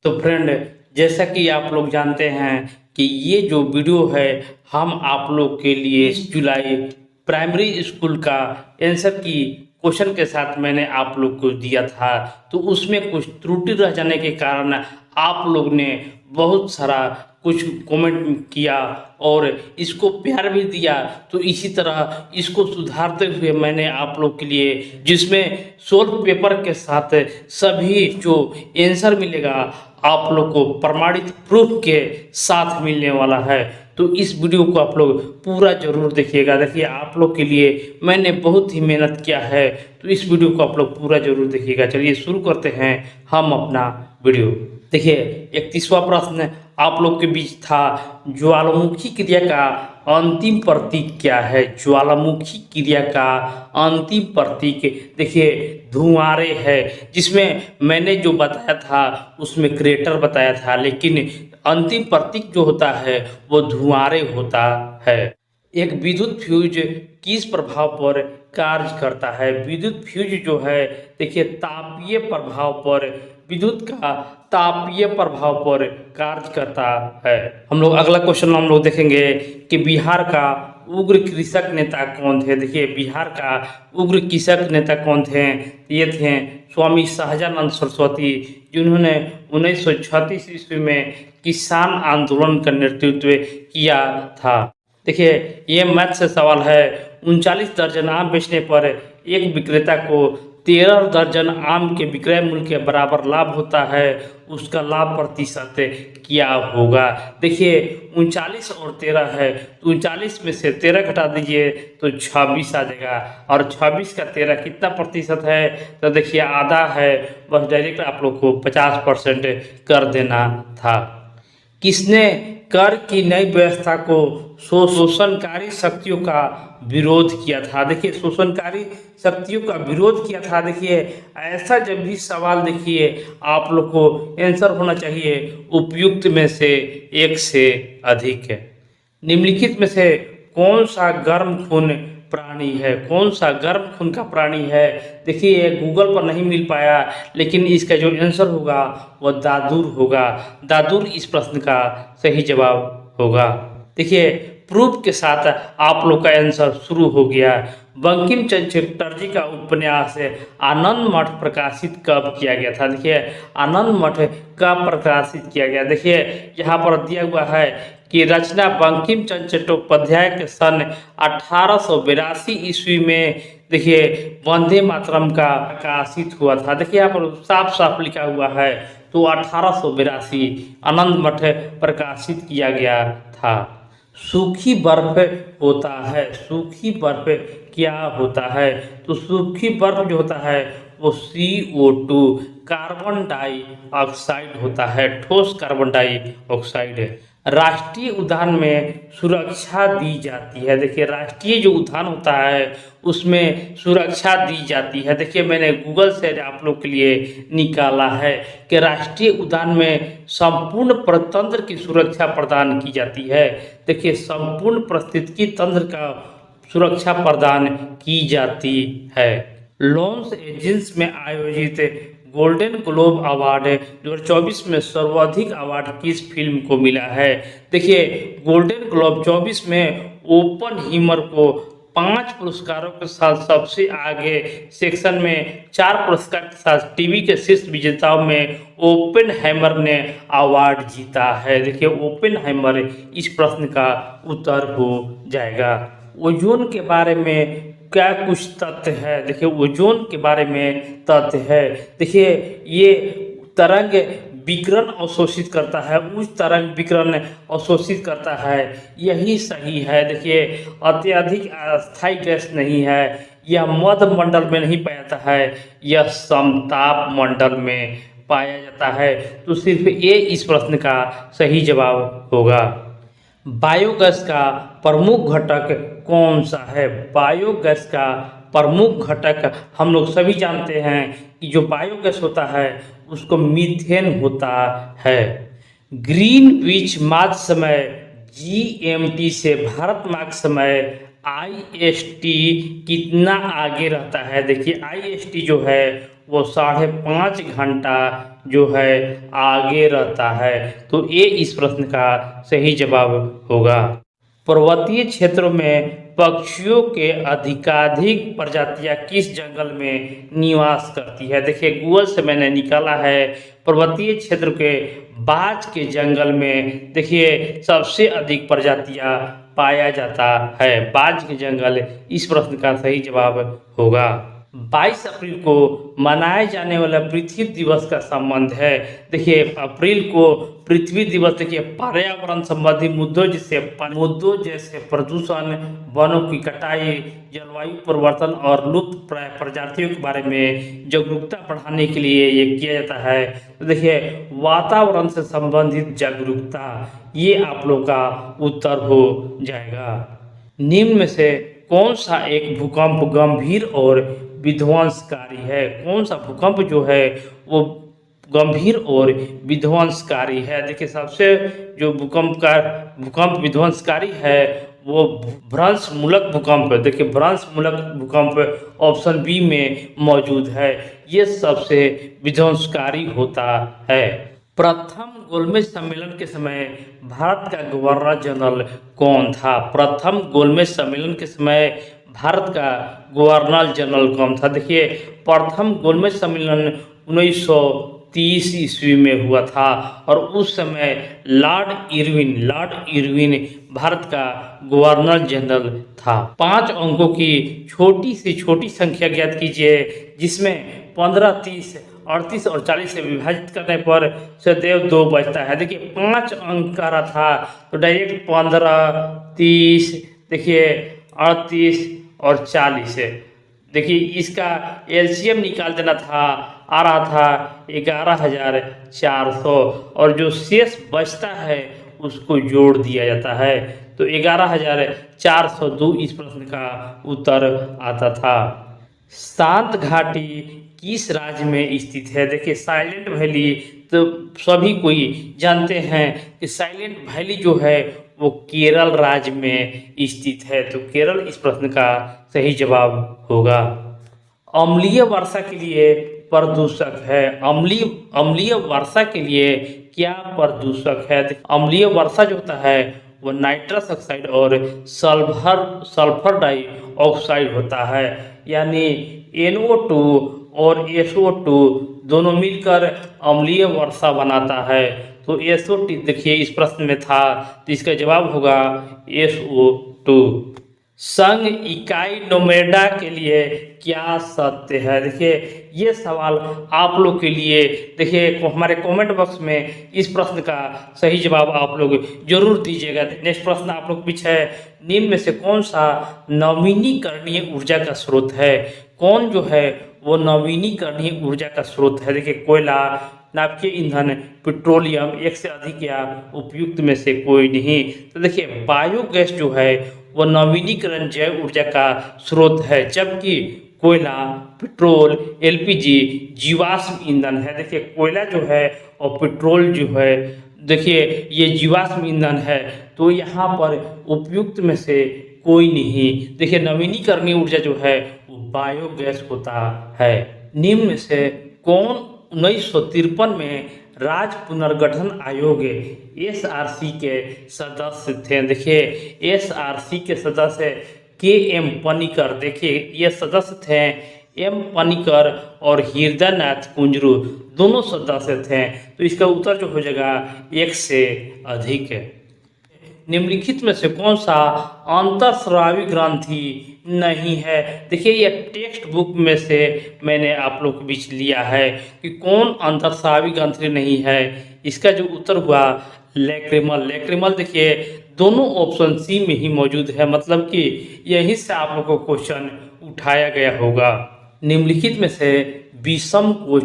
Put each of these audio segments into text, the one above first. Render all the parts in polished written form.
तो फ्रेंड, जैसा कि आप लोग जानते हैं कि ये जो वीडियो है हम आप लोग के लिए जुलाई प्राइमरी स्कूल का आंसर की क्वेश्चन के साथ मैंने आप लोग को दिया था। तो उसमें कुछ त्रुटि रह जाने के कारण आप लोग ने बहुत सारा कुछ कमेंट किया और इसको प्यार भी दिया। तो इसी तरह इसको सुधारते हुए मैंने आप लोग के लिए, जिसमें सोल्व पेपर के साथ सभी जो आंसर मिलेगा आप लोग को प्रमाणित प्रूफ के साथ मिलने वाला है। तो इस वीडियो को आप लोग पूरा जरूर देखिएगा। देखिए, आप लोग के लिए मैंने बहुत ही मेहनत किया है, तो इस वीडियो को आप लोग पूरा जरूर देखिएगा। चलिए शुरू करते हैं हम अपना वीडियो। देखिए, 31वां प्रश्न आप लोग के बीच था, ज्वालामुखी क्रिया का अंतिम प्रतीक क्या है? ज्वालामुखी क्रिया का अंतिम प्रतीक देखिए धुआंरे है, जिसमें मैंने जो बताया था उसमें क्रेटर बताया था, लेकिन अंतिम प्रतीक जो होता है वो धुआंरे होता है। एक विद्युत फ्यूज किस प्रभाव पर कार्य करता है? विद्युत फ्यूज जो है देखिए तापीय प्रभाव पर, विद्युत का तापीय प्रभाव पर कार्य करता है। हम लोग अगला क्वेश्चन हम लोग देखेंगे कि बिहार का उग्र कृषक नेता कौन थे? देखिए, बिहार का उग्र कृषक नेता कौन थे? ये थे स्वामी सहजानंद सरस्वती, जिन्होंने 1936 ईस्वी में किसान आंदोलन का नेतृत्व किया था। देखिए, ये मैथ से सवाल है। 39 दर्जन आम बेचने पर एक विक्रेता को 13 दर्जन आम के विक्रय मूल्य के बराबर लाभ होता है, उसका लाभ प्रतिशत क्या होगा? देखिए, 39 और 13 है, तो 39 में से 13 घटा दीजिए तो 26 आ जाएगा, और 26 का 13 कितना प्रतिशत है? तो देखिए आधा है, बस डायरेक्ट आप लोग को 50% कर देना था। किसने कर की नई व्यवस्था को शोषणकारी शक्तियों का विरोध किया था? देखिए, शोषणकारी शक्तियों का विरोध किया था। देखिए, ऐसा जब भी सवाल देखिए आप लोग को आंसर होना चाहिए उपयुक्त में से एक से अधिक है। निम्नलिखित में से कौन सा गर्म खून प्राणी है? कौन सा गर्म खून का प्राणी है? देखिए, ये गूगल पर नहीं मिल पाया, लेकिन इसका जो आंसर होगा वह दादुर होगा। दादुर इस प्रश्न का सही जवाब होगा। देखिए, प्रूफ के साथ आप लोग का आंसर शुरू हो गया। बंकिम चंद्र चटर्जी का उपन्यास आनंद मठ प्रकाशित कब किया गया था? देखिए, आनंद मठ कब प्रकाशित किया गया? देखिए, यहाँ पर दिया हुआ है कि रचना बंकिम चंद्र चट्टोपाध्याय के सन 1882 ईस्वी में देखिए वंदे मातरम का प्रकाशित हुआ था। देखिए, यहाँ पर साफ साफ लिखा हुआ है, तो 1882 आनंद मठ प्रकाशित किया गया था। सूखी बर्फ होता है, सूखी बर्फ क्या होता है? तो सूखी बर्फ जो होता है वो CO2 कार्बन डाइऑक्साइड होता है, ठोस कार्बन डाइऑक्साइड है। राष्ट्रीय उद्यान में सुरक्षा दी जाती है। देखिए, राष्ट्रीय जो उद्यान होता है उसमें सुरक्षा दी जाती है। देखिए, मैंने गूगल से आप लोग के लिए निकाला है कि राष्ट्रीय उद्यान में संपूर्ण प्रतंत्र की सुरक्षा प्रदान की जाती है। देखिए, संपूर्ण पारिस्थितिकी तंत्र का सुरक्षा प्रदान की जाती है। लॉस एंजिल्स में आयोजित गोल्डन ग्लोब अवार्ड 2024 में सर्वाधिक अवार्ड किस फिल्म को मिला है? देखिए, गोल्डन ग्लोब 24 में ओपनहीमर को 5 पुरस्कारों के साथ सबसे आगे सेक्शन में 4 पुरस्कार के साथ टीवी के शीर्ष विजेताओं में ओपेनहाइमर ने अवार्ड जीता है। देखिए, ओपेनहाइमर इस प्रश्न का उत्तर हो जाएगा। ओजोन के बारे में क्या कुछ तथ्य है? देखिए, ओजोन के बारे में तथ्य है। देखिए, ये तरंग विकिरण अवशोषित करता है, उच्च तरंग विकिरण अवशोषित करता है, यही सही है। देखिए, अत्यधिक अस्थायी गैस नहीं है, यह मध्य मंडल में नहीं पाया जाता है, यह समताप मंडल में पाया जाता है। तो सिर्फ ये इस प्रश्न का सही जवाब होगा। बायोगैस का प्रमुख घटक कौन सा है? बायोगैस का प्रमुख घटक हम लोग सभी जानते हैं कि जो बायोगैस होता है उसको मीथेन होता है। ग्रीनविच माध्य समय GMT से भारत मार्ग समय IST कितना आगे रहता है? देखिए, IST जो है वो 5.5 घंटा जो है आगे रहता है। तो ये इस प्रश्न का सही जवाब होगा। पर्वतीय क्षेत्रों में पक्षियों के अधिकाधिक प्रजातियां किस जंगल में निवास करती है? देखिए गूगल से मैंने निकाला है, पर्वतीय क्षेत्र के बाज के जंगल में देखिए सबसे अधिक प्रजातियां पाया जाता है। बाज के जंगल इस प्रश्न का सही जवाब होगा। 22 अप्रैल को मनाए जाने वाला पृथ्वी दिवस का संबंध है। देखिए अप्रैल को पृथ्वी दिवस देखिए पर्यावरण संबंधी मुद्दों जैसे प्रदूषण, वनों की कटाई, जलवायु परिवर्तन और लुप्त प्राय प्रजातियों के बारे में जागरूकता बढ़ाने के लिए ये किया जाता है। तो देखिए वातावरण से संबंधित जागरूकता, ये आप लोग का उत्तर हो जाएगा। निम्न में से कौन सा एक भूकंप गंभीर और विध्वंसकारी है? कौन सा भूकंप जो है वो गंभीर और विध्वंसकारी है? देखिए सबसे जो भूकंप विध्वंसकारी है वो भ्रंशमूलक भूकंप है। देखिए भ्रंशमूलक भूकंप ऑप्शन बी में मौजूद है, ये सबसे विध्वंसकारी होता है। प्रथम गोलमेज सम्मेलन के समय भारत का गवर्नर जनरल कौन था? प्रथम गोलमेज सम्मेलन के समय भारत का गवर्नर जनरल कौन था? देखिए प्रथम गोलमेज सम्मेलन 1930 ईस्वी में हुआ था और उस समय लॉर्ड इरविन भारत का गवर्नर जनरल था। 5 अंकों की छोटी से छोटी संख्या ज्ञात कीजिए जिसमें 15, 30, 38 और 40 से विभाजित करने पर सदैव 2 बचता है। देखिए 5 अंक का रहा था तो डायरेक्ट 15, 30, देखिए 38 और 40 है। देखिए इसका एलसीएम निकाल देना था, आ रहा था 11,400 और जो शेष बचता है उसको जोड़ दिया जाता है तो 11,402 इस प्रश्न का उत्तर आता था। शांत घाटी किस राज्य में स्थित है? देखिए साइलेंट वैली तो सभी कोई जानते हैं कि साइलेंट वैली जो है वो केरल राज्य में स्थित है। तो केरल इस प्रश्न का सही जवाब होगा। अम्लीय वर्षा के लिए प्रदूषक है। अम्लीय वर्षा के लिए क्या प्रदूषक है? अम्लीय वर्षा जो होता है वो नाइट्रस ऑक्साइड और सल्फर डाइऑक्साइड होता है, यानी NO2 और SO2 दोनों मिलकर अम्लीय वर्षा बनाता है। तो SO2 देखिए इस प्रश्न में था तो इसका जवाब होगा SO2। संघ इकाई नोमेडा के लिए क्या सत्य है? देखिए ये सवाल आप लोग के लिए, देखिए हमारे कमेंट बॉक्स में इस प्रश्न का सही जवाब आप लोग जरूर दीजिएगा। नेक्स्ट प्रश्न आप लोग पीछे है, निम्न में से कौन सा नवीनीकरणीय ऊर्जा का स्रोत है? कौन जो है वो नवीनीकरणीय ऊर्जा का स्रोत है? देखिए कोयला, नाभिकीय ईंधन, पेट्रोलियम, एक से अधिक या उपयुक्त में से कोई नहीं। तो देखिए बायोगैस जो है वो नवीनीकरण जैव ऊर्जा का स्रोत है, जबकि कोयला, पेट्रोल, LPG जीवाश्म ईंधन है। देखिए कोयला जो है और पेट्रोल जो है देखिए ये जीवाश्म ईंधन है, तो यहाँ पर उपयुक्त में से कोई नहीं। देखिए नवीनीकरणीय ऊर्जा जो है वो बायोगैस होता है। निम्न में से कौन 1953 में राज्य पुनर्गठन आयोग SRC के सदस्य थे? देखिए SRC के सदस्य KM पनिकर, देखिए ये सदस्य थे M पनिकर और हृदयनाथ कुंजरू, दोनों सदस्य थे। तो इसका उत्तर जो हो जाएगा 1 से अधिक है। निम्नलिखित में से कौन सा अंतःस्रावी ग्रंथि नहीं है? देखिए ये टेक्स्ट बुक में से मैंने आप लोग के बीच लिया है कि कौन अंतःस्रावी ग्रंथि नहीं है। इसका जो उत्तर हुआ लैक्रिमल। देखिए दोनों ऑप्शन सी में ही मौजूद है, मतलब कि यहीं से आप लोग को क्वेश्चन उठाया गया होगा। निम्नलिखित में से विषम को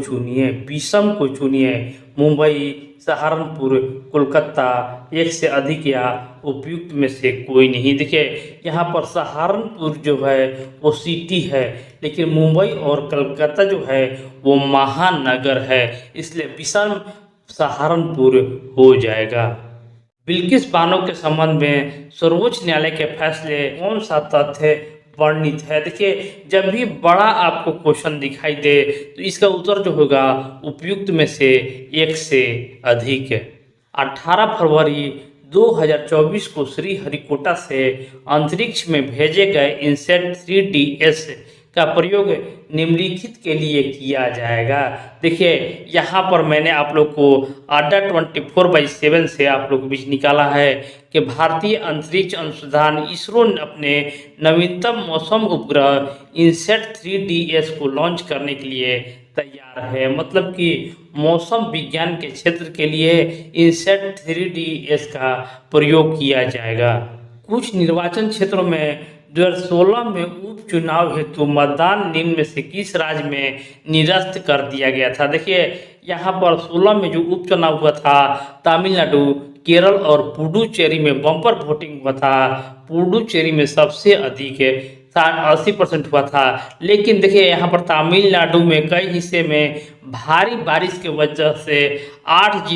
चुनिए। मुंबई, सहारनपुर, कोलकाता, एक से अधिक या उपयुक्त में से कोई नहीं। देखिए यहाँ पर सहारनपुर जो है वो सिटी है, लेकिन मुंबई और कोलकाता जो है वो महानगर है, इसलिए विषम सहारनपुर हो जाएगा। बिल्किस बानो के संबंध में सर्वोच्च न्यायालय के फैसले कौन सा तथ्य वर्णित है। देखिए, जब भी बड़ा आपको क्वेश्चन दिखाई दे तो इसका उत्तर जो होगा उपयुक्त में से एक से अधिक है। 18 फरवरी 2024 को श्रीहरिकोटा से अंतरिक्ष में भेजे गए इनसैट 3DS का प्रयोग निम्नलिखित के लिए किया जाएगा। देखिए, यहाँ पर मैंने आप लोग को अड्डा 24/7 से आप लोग बीच निकाला है कि भारतीय अंतरिक्ष अनुसंधान इसरो अपने नवीनतम मौसम उपग्रह इनसैट 3DS को लॉन्च करने के लिए तैयार है। मतलब कि मौसम विज्ञान के क्षेत्र के लिए इनसैट 3DS का प्रयोग किया जाएगा। कुछ निर्वाचन क्षेत्रों में 2016 में उपचुनाव हेतु मतदान निम्न में से किस राज्य में निरस्त कर दिया गया था। देखिए, यहाँ पर 16 में जो उपचुनाव हुआ था तमिलनाडु, केरल और पुडुचेरी में बम्पर वोटिंग हुआ था। पुडुचेरी में सबसे अधिक 80% हुआ था। लेकिन देखिए, यहाँ पर तमिलनाडु में कई हिस्से में भारी बारिश की वजह से 8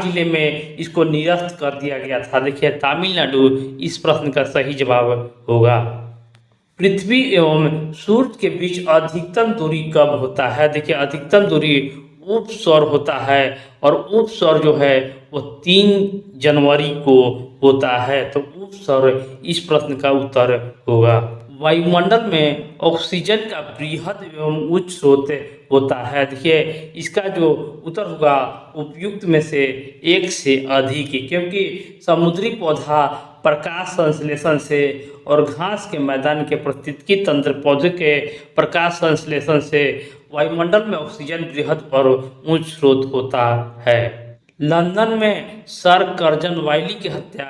जिले में इसको निरस्त कर दिया गया था। देखिए, तमिलनाडु इस प्रश्न का सही जवाब होगा। पृथ्वी एवं सूर्य के बीच अधिकतम दूरी कब होता है। देखिए, अधिकतम दूरी उपसौर होता है और उपसौर जो है वो 3 जनवरी को होता है। तो उपसौर इस प्रश्न का उत्तर होगा। वायुमंडल में ऑक्सीजन का बृहद एवं उच्च स्रोत होता है। देखिए, इसका जो उत्तर होगा उपयुक्त में से एक से अधिक, क्योंकि समुद्री पौधा प्रकाश संश्लेषण से और घास के मैदान के पारिस्थितिकी तंत्र पौधे के प्रकाश संश्लेषण से वायुमंडल में ऑक्सीजन बृहद और उच्च स्रोत होता है। लंदन में सर कर्जन वाइली की हत्या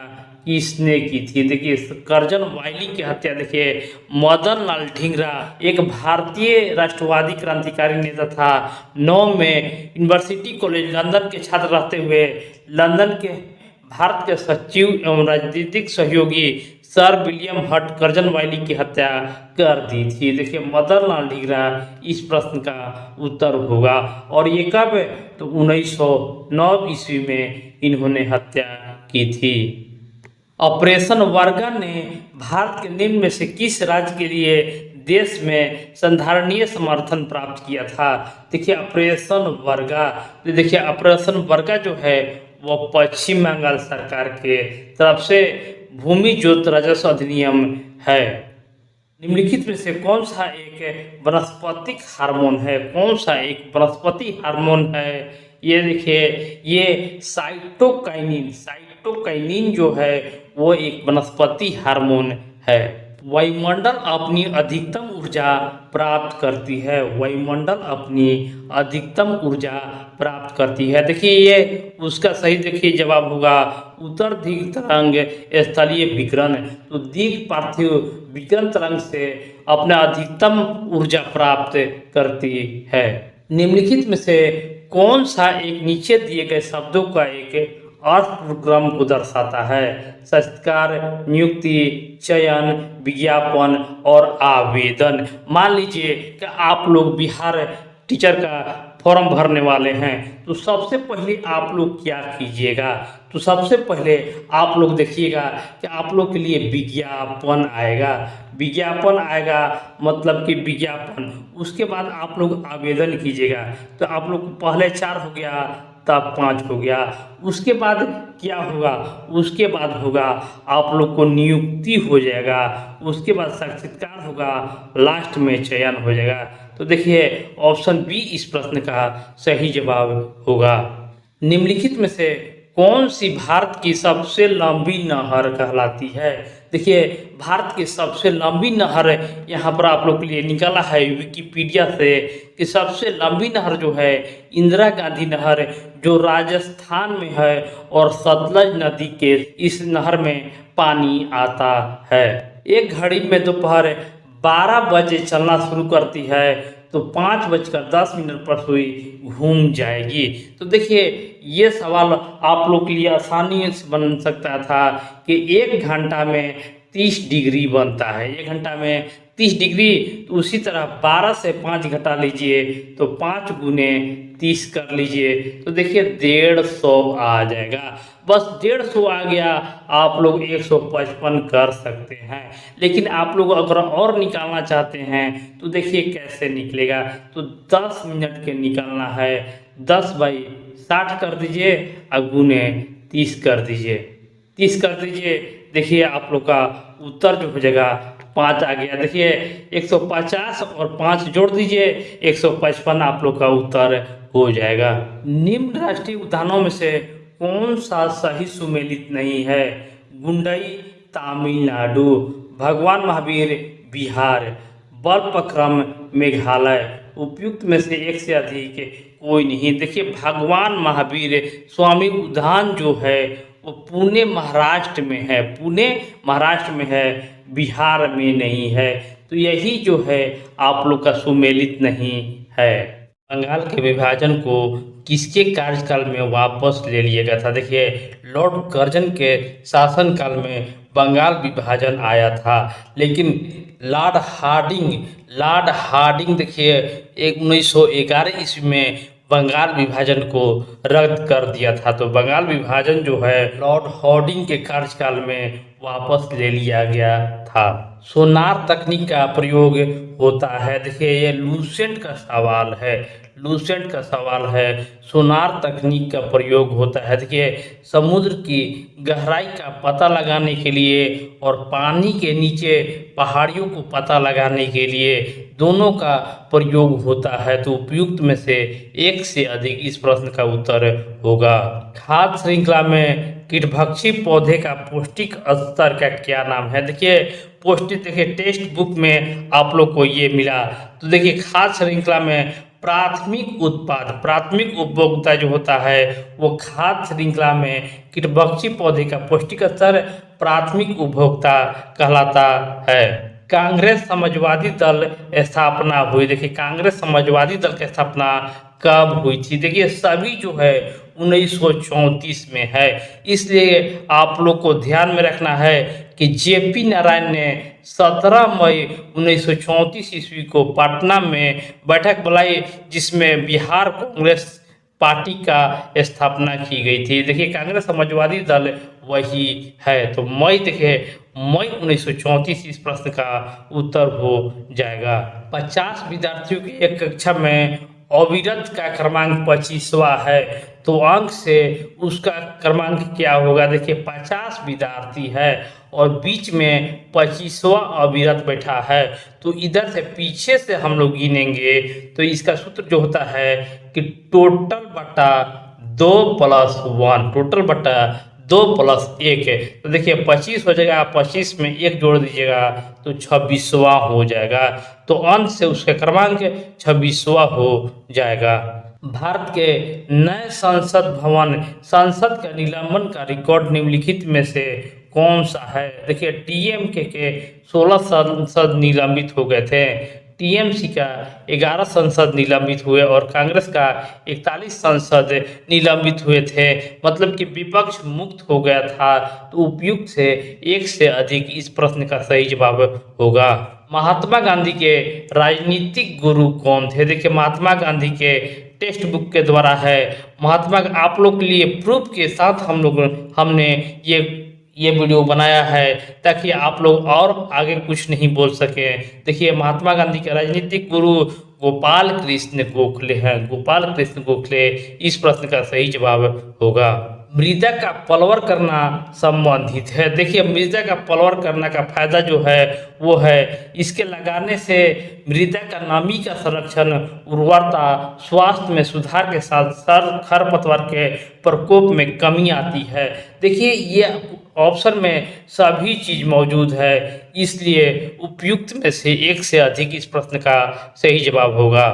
किसने की थी। देखिए, कर्जन वाइली की हत्या देखिए मदन लाल ढींगरा एक भारतीय राष्ट्रवादी क्रांतिकारी नेता था। 9 में यूनिवर्सिटी कॉलेज लंदन के छात्र रहते हुए लंदन के भारत के सचिव एवं राजनीतिक सहयोगी सर विलियम हट कर्जन वाइली की हत्या कर दी थी। देखिए, मदन लाल ढींगरा इस प्रश्न का उत्तर होगा। और ये कब, तो 1909 ईस्वी में इन्होंने हत्या की थी। ऑपरेशन वर्गा ने भारत के निम्न में से किस राज्य के लिए देश में संधारणीय समर्थन प्राप्त किया था। देखिए, ऑपरेशन वर्गा जो है वो पश्चिम बंगाल सरकार के तरफ से भूमि जोत राजस्व अधिनियम है। निम्नलिखित में से कौन सा एक वनस्पतिक हार्मोन है। कौन सा एक वनस्पति हार्मोन है। ये देखिए, ये साइटोकाइनिन जो है वो एक वनस्पति हार्मोन है। वायुमंडल अपनी अधिकतम ऊर्जा प्राप्त करती है। वायुमंडल अपनी अधिकतम ऊर्जा प्राप्त करती है। देखिए, ये उसका सही देखिए जवाब होगा उत्तर दिग तरंग स्थलीय विकिरण। तो दिग पार्थिव विकिरण तरंग से अपना अधिकतम ऊर्जा प्राप्त करती है। निम्नलिखित में से कौन सा एक नीचे दिए गए शब्दों का एक अर्थक्रम को दर्शाता है। संस्कार, नियुक्ति, चयन, विज्ञापन और आवेदन। मान लीजिए कि आप लोग बिहार टीचर का फॉर्म भरने वाले हैं, तो सबसे पहले आप लोग क्या कीजिएगा। तो सबसे पहले आप लोग देखिएगा कि आप लोग के लिए विज्ञापन आएगा मतलब कि विज्ञापन। उसके बाद आप लोग आवेदन कीजिएगा। तो आप लोग पहले 4 हो गया, तब 5 हो गया। उसके बाद क्या होगा, उसके बाद होगा आप लोग को नियुक्ति हो जाएगा। उसके बाद साक्षात्कार होगा, लास्ट में चयन हो जाएगा। तो देखिए, ऑप्शन बी इस प्रश्न का सही जवाब होगा। निम्नलिखित में से कौन सी भारत की सबसे लंबी नहर कहलाती है। देखिए, भारत की सबसे लंबी नहर यहाँ पर आप लोग के लिए निकाला है विकिपीडिया से कि सबसे लंबी नहर जो है इंदिरा गांधी नहर जो राजस्थान में है और सतलज नदी के इस नहर में पानी आता है। एक घड़ी में दोपहर 12 बजे चलना शुरू करती है तो 5:10 पर सुई घूम जाएगी। तो देखिए, ये सवाल आप लोग के लिए आसानी से बन सकता था कि 1 घंटा में 30 डिग्री बनता है। 1 घंटा में 30 डिग्री। तो उसी तरह 12 से 5 घटा लीजिए तो 5 गुने 30 कर लीजिए तो देखिए 150 आ जाएगा। बस 150 आ गया, आप लोग 155 कर सकते हैं। लेकिन आप लोग अगर और निकालना चाहते हैं तो देखिए कैसे निकलेगा। तो 10 मिनट के निकालना है, 10/60 कर दीजिए और गुने 30 कर दीजिए, 30 कर दीजिए। देखिए आप लोग का उत्तर जो हो जाएगा 5 आ गया। देखिए 150 और 5 जोड़ दीजिए 155 आप लोग का उत्तर हो जाएगा। निम्न राष्ट्रीय उद्यानों में से कौन सा सही सुमेलित नहीं है? गुंडई तमिलनाडु, भगवान महावीर बिहार, बलपक्रम मेघालय। उपयुक्त में से एक से अधिक कोई नहीं। देखिए भगवान महावीर स्वामी उद्यान जो है वो पुणे महाराष्ट्र में है, पुणे महाराष्ट्र में है, बिहार में नहीं है। तो यही जो है आप लोग का सुमेलित नहीं है। बंगाल के विभाजन को किसके कार्यकाल में वापस ले लिया गया था? देखिए लॉर्ड कर्जन के शासनकाल में बंगाल विभाजन आया था, लेकिन लॉर्ड हार्डिंग देखिए 1911 ईस्वी में बंगाल विभाजन को रद्द कर दिया था। तो बंगाल विभाजन जो है लॉर्ड हार्डिंग के कार्यकाल में वापस ले लिया गया था। सोनार तकनीक का प्रयोग होता है। देखिए ये लूसेंट का सवाल है, लूसेंट का सवाल है। सोनार तकनीक का प्रयोग होता है। देखिए समुद्र की गहराई का पता लगाने के लिए और पानी के नीचे पहाड़ियों को पता लगाने के लिए दोनों का प्रयोग होता है। तो उपयुक्त में से एक से अधिक इस प्रश्न का उत्तर होगा। खाद्य श्रृंखला में कीटभक्षी पौधे का पौष्टिक स्तर का क्या नाम है? देखिए पौष्टिक, देखिए टेक्स्ट बुक में आप लोग को ये मिला। तो देखिए खाद्य श्रृंखला में प्राथमिक उत्पाद, प्राथमिक उपभोक्ता जो होता है वो खाद्य श्रृंखला में कीटभक्षी पौधे का पौष्टिक स्तर प्राथमिक उपभोक्ता कहलाता है। कांग्रेस समाजवादी दल स्थापना हुई। देखिए कांग्रेस समाजवादी दल की स्थापना कब हुई थी? देखिए सभी जो है 1934 में है। इसलिए आप लोग को ध्यान में रखना है कि जेपी नारायण ने 17 मई 1934 ईस्वी को पटना में बैठक बुलाई, जिसमें बिहार कांग्रेस पार्टी का स्थापना की गई थी। देखिए कांग्रेस समाजवादी दल वही है। तो मई, देखिए मई 1934 इस प्रश्न का उत्तर हो जाएगा। 50 विद्यार्थियों की एक कक्षा में अविरत का क्रमांक 25वां है, तो अंक से उसका क्रमांक क्या होगा? देखिए 50 विद्यार्थी है और बीच में 25वां अविरत बैठा है, तो इधर से पीछे से हम लोग गिनेंगे तो इसका सूत्र जो होता है कि टोटल बटा 2+1, टोटल बटा 2+1 है। तो देखिए 25 हो जाएगा, 25 में 1 जोड़ दीजिएगा तो 26वां हो जाएगा। तो अंत से उसका क्रमांक 26वां हो जाएगा। भारत के नए संसद भवन, संसद का निलंबन का रिकॉर्ड निम्नलिखित में से कौन सा है? देखिए टीएमके के 16 संसद निलंबित हो गए थे, टीएमसी का 11 संसद निलंबित हुए और कांग्रेस का 41 संसद निलंबित हुए थे। मतलब कि विपक्ष मुक्त हो गया था। तो उपयुक्त से एक से अधिक इस प्रश्न का सही जवाब होगा। महात्मा गांधी के राजनीतिक गुरु कौन थे? देखिए महात्मा गांधी के टेक्स्ट बुक के द्वारा है। महात्मा, आप लोग के लिए प्रूफ के साथ हमने ये वीडियो बनाया है ताकि आप लोग और आगे कुछ नहीं बोल सके। देखिए महात्मा गांधी के राजनीतिक गुरु गोपाल कृष्ण गोखले हैं, गोपाल कृष्ण गोखले इस प्रश्न का सही जवाब होगा। मृदा का पलवर करना संबंधित है। देखिए मृदा का पलवर करने का फायदा जो है वो है इसके लगाने से मृदा का नमी का संरक्षण, उर्वरता, स्वास्थ्य में सुधार के साथ खरपतवार के प्रकोप में कमी आती है। देखिए ये ऑप्शन में सभी चीज मौजूद है, इसलिए उपयुक्त में से एक से अधिक इस प्रश्न का सही जवाब होगा।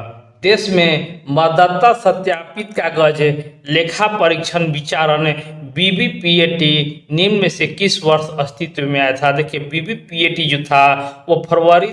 देश में मतदाता सत्यापित कागज लेखा परीक्षण विचारण बीबीपीएटी निम्न में से किस वर्ष अस्तित्व में आया था? देखिए बीबीपीएटी जो था वो फरवरी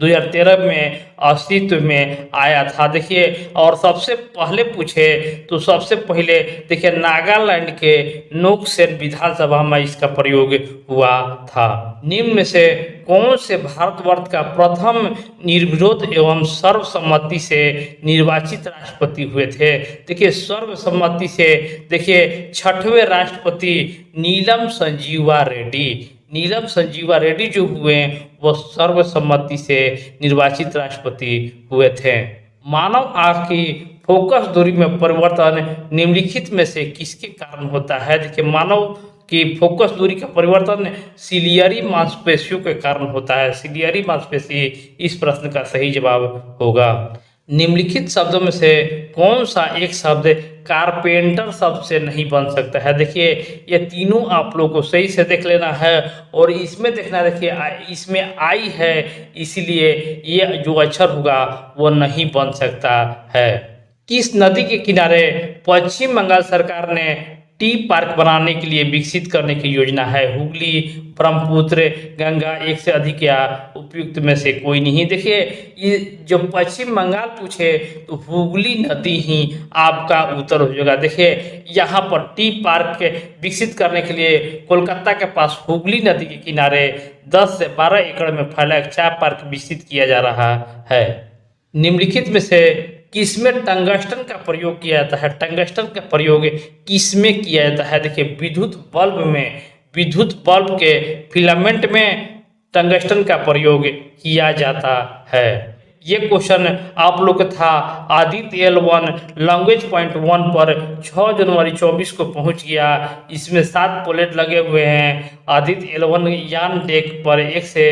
2013 में अस्तित्व में आया था। देखिए, और सबसे पहले पूछे तो सबसे पहले देखिए नागालैंड के नोकसेन विधानसभा में इसका प्रयोग हुआ था। निम्न में से कौन से भारतवर्ष का प्रथम निर्विरोध एवं सर्वसम्मति से निर्वाचित राष्ट्रपति हुए थे? देखिए, सर्वसम्मति से देखिए 6वें राष्ट्रपति नीलम संजीवा रेड्डी जो हुए वो सर्वसम्मति से निर्वाचित राष्ट्रपति हुए थे। मानव आँख की फोकस दूरी में परिवर्तन निम्नलिखित में से किसके कारण होता है? देखिए, मानव की फोकस दूरी का परिवर्तन सिलियरी मांसपेशियों के कारण होता है। सिलियरी मांसपेशी इस प्रश्न का सही जवाब होगा। निम्नलिखित शब्दों में से कौन सा एक शब्द कारपेंटर शब्द से नहीं बन सकता है? देखिए, ये तीनों आप लोगों को सही से देख लेना है और इसमें देखना, देखिए इसमें आई है इसलिए ये जो अक्षर होगा वो नहीं बन सकता है। किस नदी के किनारे पश्चिम बंगाल सरकार ने टी पार्क बनाने के लिए विकसित करने की योजना है? हुगली, ब्रह्मपुत्र, गंगा, एक से अधिक या उपयुक्त में से कोई नहीं? देखिए, ये जो पश्चिम बंगाल पूछे तो हुगली नदी ही आपका उत्तर हो जाएगा। देखिए, यहाँ पर टी पार्क विकसित करने के लिए कोलकाता के पास हुगली नदी के किनारे 10 से 12 एकड़ में फैला एक चाय पार्क विकसित किया जा रहा है। निम्नलिखित में से किसमें टंगस्टन का प्रयोग किया जाता है? टंगस्टन का प्रयोग किसमें किया जाता है? देखिए, विद्युत बल्ब के फिलामेंट में टंगस्टन का प्रयोग किया जाता है। ये क्वेश्चन आप लोग का था आदित्य L1 लैंग्वेज पॉइंट 1 पर 6 जनवरी 24 को पहुंच गया। इसमें 7 प्लेट लगे हुए हैं। आदित्य L1 यान डेक पर 1 से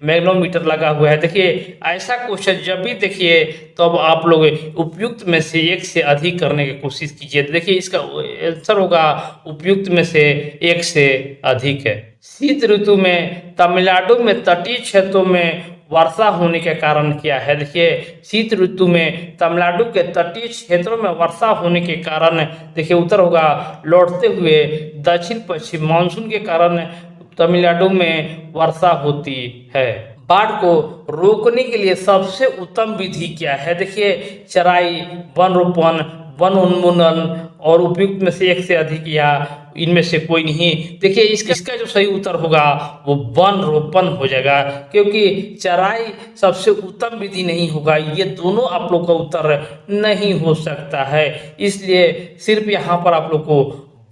मैग्नोमीटर लगा हुआ है। देखिए, ऐसा क्वेश्चन जब भी देखिए तो अब आप लोग उपयुक्त में से 1 से अधिक करने की कोशिश कीजिए। देखिए, इसका आंसर होगा उपयुक्त में से 1 से अधिक है। शीत ऋतु में तमिलनाडु में तटीय क्षेत्रों में वर्षा होने के कारण क्या है? देखिए, शीत ऋतु में तमिलनाडु के तटीय क्षेत्रों में वर्षा होने के कारण देखिए उत्तर होगा लौटते हुए दक्षिण पश्चिम मानसून के कारण तमिलनाडु में वर्षा होती है। बाढ़ को रोकने के लिए सबसे उत्तम विधि क्या है? देखिए, चराई, वन रोपण, वन उन्मूलन और उपयुक्त में से 1 से अधिक या इनमें से कोई नहीं। देखिए, इसका जो सही उत्तर होगा वो वन रोपण हो जाएगा, क्योंकि चराई सबसे उत्तम विधि नहीं होगा। ये दोनों आप लोग का उत्तर नहीं हो सकता है, इसलिए सिर्फ यहाँ पर आप लोग को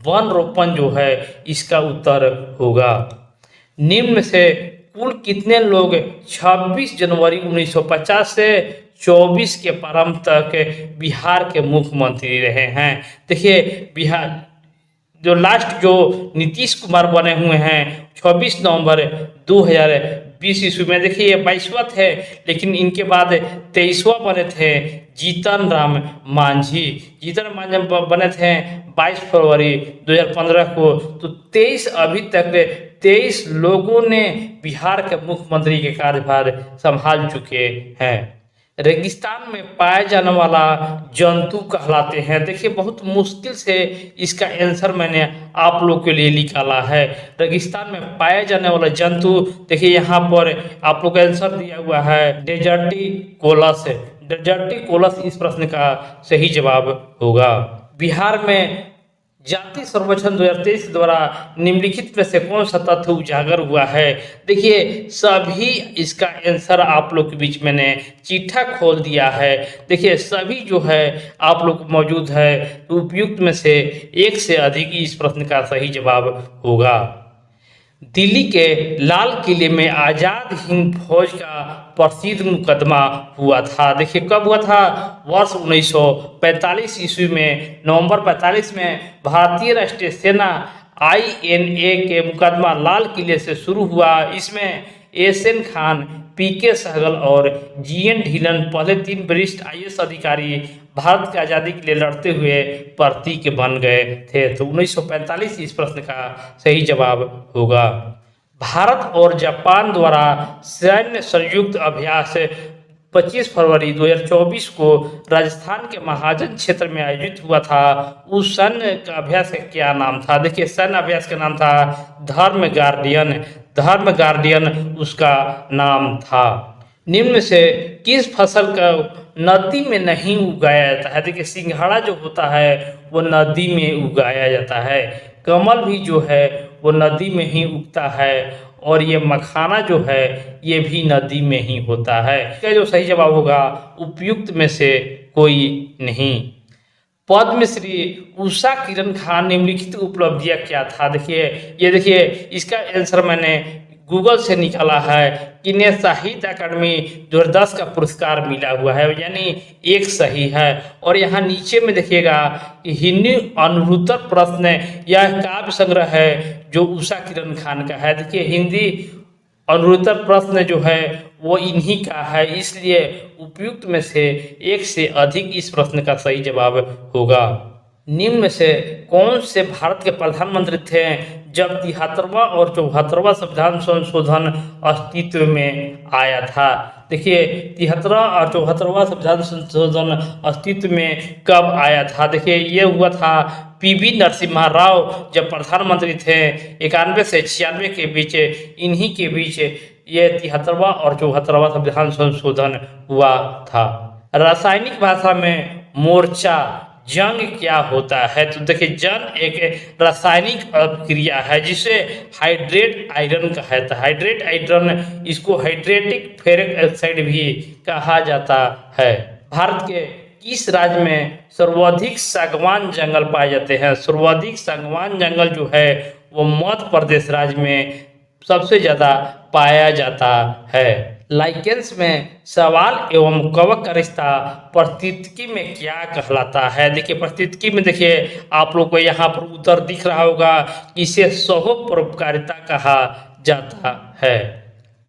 वन रोपण जो है इसका उत्तर होगा। निम्न में से कुल कितने लोग 26 जनवरी 1950 से 24 के प्रारंभ तक बिहार के मुख्यमंत्री रहे हैं? देखिए, बिहार जो नीतीश कुमार बने हुए हैं 26 नवंबर 2020 ईस्वी में। देखिए, ये 22वां थे, लेकिन इनके बाद 23वां बने थे जीतन राम मांझी बने थे 22 फरवरी 2015 को। तो 23 अभी तक 23 लोगों ने बिहार के मुख्यमंत्री के कार्यभार संभाल चुके हैं। रेगिस्तान में पाया जाने वाला जंतु कहलाते हैं? देखिए, बहुत मुश्किल से इसका आंसर मैंने आप लोग के लिए निकाला है। रेगिस्तान में पाया जाने वाला जंतु, देखिए यहाँ पर आप लोग का आंसर दिया हुआ है डेजर्टिकोलस। डेजर्टिकोलस इस प्रश्न का सही जवाब होगा। बिहार में जाति सर्वेक्षण 2023 द्वारा निम्नलिखित में से कौन सा तथ्य उजागर हुआ है? देखिए, सभी इसका आंसर आप लोग के बीच मैंने चिट्ठा खोल दिया है। देखिए, सभी जो है आप लोग मौजूद है, तो उपयुक्त में से 1 से अधिक इस प्रश्न का सही जवाब होगा। दिल्ली के लाल किले में आज़ाद हिंद फौज का प्रसिद्ध मुकदमा हुआ था। देखिए, कब हुआ था? वर्ष 1945 ईस्वी में, नवंबर 45 में भारतीय राष्ट्रीय सेना INA के मुकदमा लाल किले से शुरू हुआ। इसमें एसएन खान, पीके सहगल और GN ढीलन पहले 3 वरिष्ठ IAS अधिकारी भारत की आज़ादी के लिए लड़ते हुए प्रतीक बन गए थे। तो 1945 इस प्रश्न का सही जवाब होगा। भारत और जापान द्वारा सैन्य संयुक्त अभ्यास 25 फरवरी 2024 को राजस्थान के महाजन क्षेत्र में आयोजित हुआ था। उस सैन्य अभ्यास का क्या नाम था? देखिए, सैन्य अभ्यास का नाम था धर्म गार्डियन उसका नाम था। निम्न में से किस फसल का नदी में नहीं उगाया जाता है? देखिए, सिंघाड़ा जो होता है वो नदी में उगाया जाता है। कमल भी जो है वो नदी में ही उगता है, और ये मखाना जो है ये भी नदी में ही होता है। इसका जो सही जवाब होगा उपयुक्त में से कोई नहीं। पद्मश्री उषा किरण खान निम्नलिखित उपलब्धियां क्या था? देखिए इसका आंसर मैंने गूगल से निकाला है कि इन्हें साहित्य अकादमी 2010 का पुरस्कार मिला हुआ है, यानी एक सही है। और यहाँ नीचे में देखिएगा कि हिंदी अनुत्तर प्रश्न यह काव्य संग्रह है जो उषा किरण खान का है। देखिए, हिंदी अनुत्तर प्रश्न जो है वो इन्हीं का है, इसलिए उपयुक्त में से एक से अधिक इस प्रश्न का सही जवाब होगा। निम्न में से कौन से भारत के प्रधानमंत्री थे जब 73वां और 74वां संविधान संशोधन अस्तित्व में आया था? देखिए, 73वां और 74वां संविधान संशोधन अस्तित्व में कब आया था? देखिए, ये हुआ था पीवी नरसिम्हा राव जब प्रधानमंत्री थे 91 से 96 के बीच, इन्हीं के बीच ये 73वां और 74वां संविधान संशोधन हुआ था। रासायनिक भाषा में मोर्चा जंग क्या होता है? तो देखिए, जंग एक रासायनिक अभिक्रिया है जिसे हाइड्रेट आयरन कहा जाता है। हाइड्रेट आयरन, इसको हाइड्रेटिक फेरिक ऑक्साइड भी कहा जाता है। भारत के किस राज्य में सर्वाधिक सागवान जंगल पाए जाते हैं? सर्वाधिक सागवान जंगल जो है वो मध्य प्रदेश राज्य में सबसे ज़्यादा पाया जाता है। लाइकेंस में सवाल एवं कवक का रिश्ता पारिस्थितिकी में क्या कहलाता है? देखिए, पारिस्थितिकी में देखिए आप लोग को यहाँ पर उत्तर दिख रहा होगा, इसे सह परोपकारिता कहा जाता है।